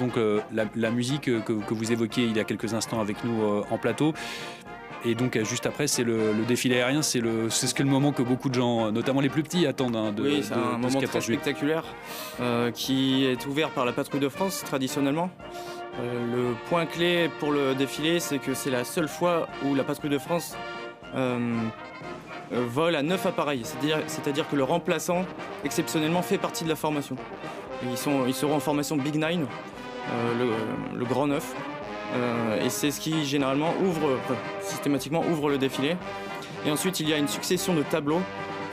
donc la musique que vous évoquiez il y a quelques instants avec nous en plateau. Et donc juste après c'est le défilé aérien, c'est le moment que beaucoup de gens, notamment les plus petits, attendent. Oui, c'est un moment très spectaculaire qui est ouvert par la Patrouille de France traditionnellement. Le point clé pour le défilé, c'est que c'est la seule fois où la Patrouille de France vole à 9 appareils, c'est-à-dire que le remplaçant exceptionnellement fait partie de la formation. Ils seront en formation Big Nine, le grand 9. Et c'est ce qui généralement systématiquement ouvre le défilé. Et ensuite il y a une succession de tableaux,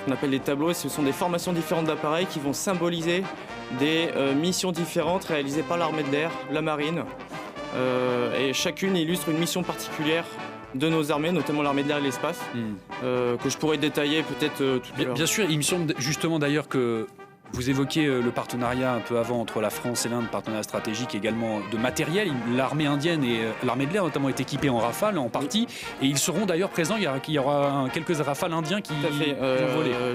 qu'on appelle des tableaux, et ce sont des formations différentes d'appareils qui vont symboliser des missions différentes réalisées par l'armée de l'air, la marine, et chacune illustre une mission particulière de nos armées, notamment l'armée de l'air et l'espace, que je pourrais détailler peut-être tout à l'heure. Bien sûr, il me semble justement d'ailleurs que vous évoquiez le partenariat un peu avant entre la France et l'Inde, partenariat stratégique également de matériel. L'armée indienne et l'armée de l'air notamment est équipée en Rafale en partie, et ils seront d'ailleurs présents. Il y aura quelques Rafales indiens qui vont voler.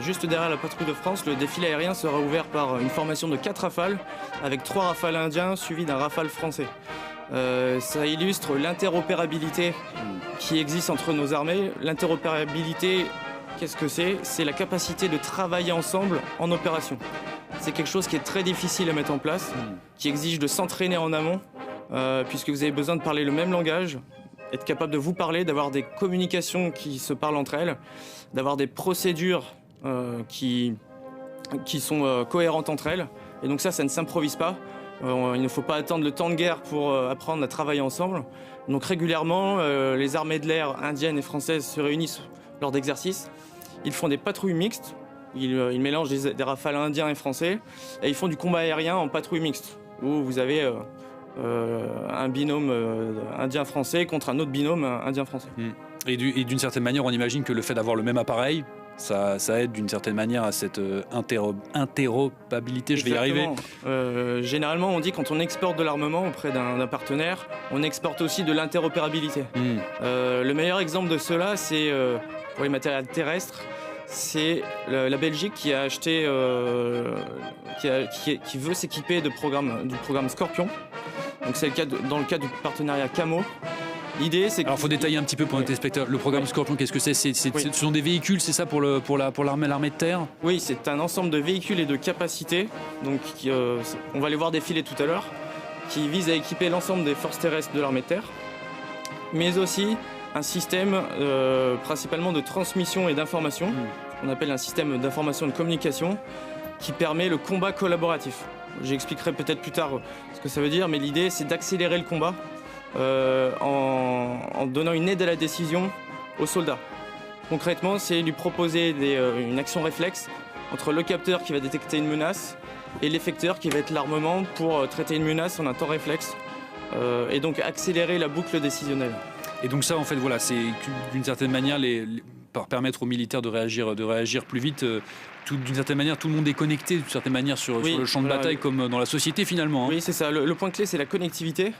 Juste derrière la Patrouille de France, le défilé aérien sera ouvert par une formation de 4 Rafales, avec 3 Rafales indiens suivis d'un Rafale français. Ça illustre l'interopérabilité qui existe entre nos armées. L'interopérabilité, qu'est-ce que c'est? C'est la capacité de travailler ensemble en opération. C'est quelque chose qui est très difficile à mettre en place, qui exige de s'entraîner en amont, puisque vous avez besoin de parler le même langage, être capable de vous parler, d'avoir des communications qui se parlent entre elles, d'avoir des procédures qui sont cohérentes entre elles. Et donc ça ne s'improvise pas. Il ne faut pas attendre le temps de guerre pour apprendre à travailler ensemble. Donc régulièrement, les armées de l'air indiennes et françaises se réunissent lors d'exercices. Ils font des patrouilles mixtes, ils mélangent des rafales indiens et français, et ils font du combat aérien en patrouille mixte, où vous avez un binôme indien-français contre un autre binôme indien-français. Et d'une certaine manière, on imagine que le fait d'avoir le même appareil, ça aide d'une certaine manière à cette interopabilité. Je vais y arriver. Généralement, on dit quand on exporte de l'armement auprès d'un partenaire, on exporte aussi de l'interopérabilité. Le meilleur exemple de cela, c'est pour les matériels terrestres, c'est la Belgique qui a acheté, qui veut s'équiper du programme Scorpion. Donc c'est dans le cadre du partenariat Camo. L'idée, c'est que... Alors, il faut détailler un petit peu pour nos téléspectateurs. Le programme Scorpion, qu'est-ce que c'est? Ce sont des véhicules, c'est ça, pour l'armée de terre? Oui, c'est un ensemble de véhicules et de capacités, donc on va les voir défiler tout à l'heure, qui vise à équiper l'ensemble des forces terrestres de l'armée de terre, mais aussi un système principalement de transmission et d'information, qu'on appelle un système d'information et de communication, qui permet le combat collaboratif. J'expliquerai peut-être plus tard ce que ça veut dire, mais l'idée, c'est d'accélérer le combat en donnant une aide à la décision aux soldats. Concrètement, c'est lui proposer une action réflexe entre le capteur qui va détecter une menace et l'effecteur qui va être l'armement pour traiter une menace en un temps réflexe et donc accélérer la boucle décisionnelle. Et donc ça, en fait, voilà, c'est d'une certaine manière permettre aux militaires de réagir plus vite. D'une certaine manière, tout le monde est connecté d'une certaine manière sur le champ de bataille comme dans la société finalement. Hein. Oui, c'est ça. Le point clé, c'est la connectivité.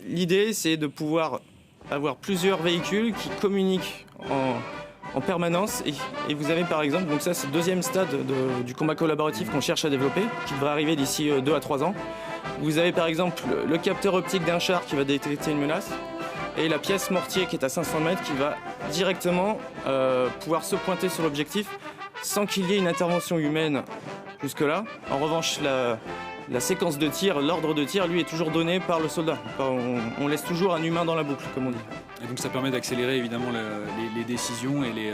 L'idée, c'est de pouvoir avoir plusieurs véhicules qui communiquent en permanence. Et vous avez par exemple, donc ça c'est le deuxième stade du combat collaboratif qu'on cherche à développer, qui devrait arriver d'ici 2 à 3 ans. Vous avez par exemple le capteur optique d'un char qui va détecter une menace, et la pièce mortier qui est à 500 mètres qui va directement pouvoir se pointer sur l'objectif sans qu'il y ait une intervention humaine jusque-là. En revanche, la séquence de tir, l'ordre de tir, lui, est toujours donné par le soldat. On laisse toujours un humain dans la boucle, comme on dit. Et donc ça permet d'accélérer évidemment les décisions et les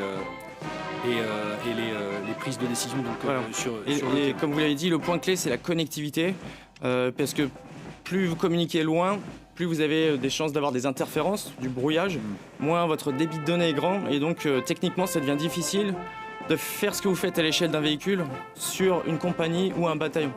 prises de décision. Donc, voilà. Et comme vous l'avez dit, le point clé, c'est la connectivité. Parce que plus vous communiquez loin, plus vous avez des chances d'avoir des interférences, du brouillage, moins votre débit de données est grand. Et donc, techniquement, ça devient difficile de faire ce que vous faites à l'échelle d'un véhicule sur une compagnie ou un bataillon.